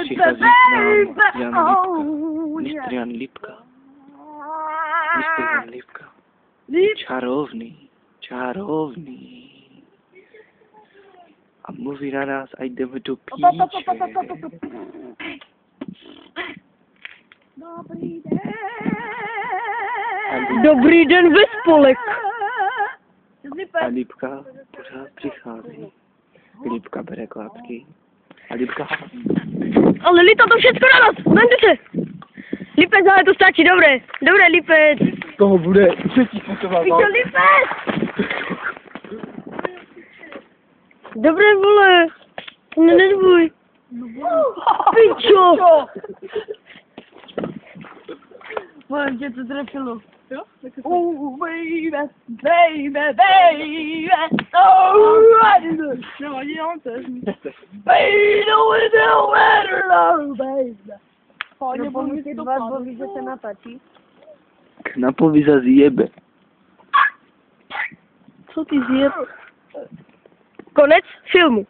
Přichází k nám Jan Lipka. Mistr Jan Lipka. Čarovný. A mluví na nás, ať jdeme do píče. Dobrý den ve spolek. A Lipka pořád přichází. Lipka bere klapky. A Lipka... Ale lítá to všechno na nás, vemte se. Lipec, ale to stačí, dobré, Lipec. Z toho bude 3000 Víte, Lipec. Dobré, vole. Nedbůj. Pičo. Pojď, tě to trefilo. Jo? Oh, baby. Oh, Nevadí, já mám tež. baby, no it don't matter, no, baby. Pojď, Pomůžte dva zboví, že se natáčí. Knapovi za zjebe. Co ty zjeb? Konec filmu.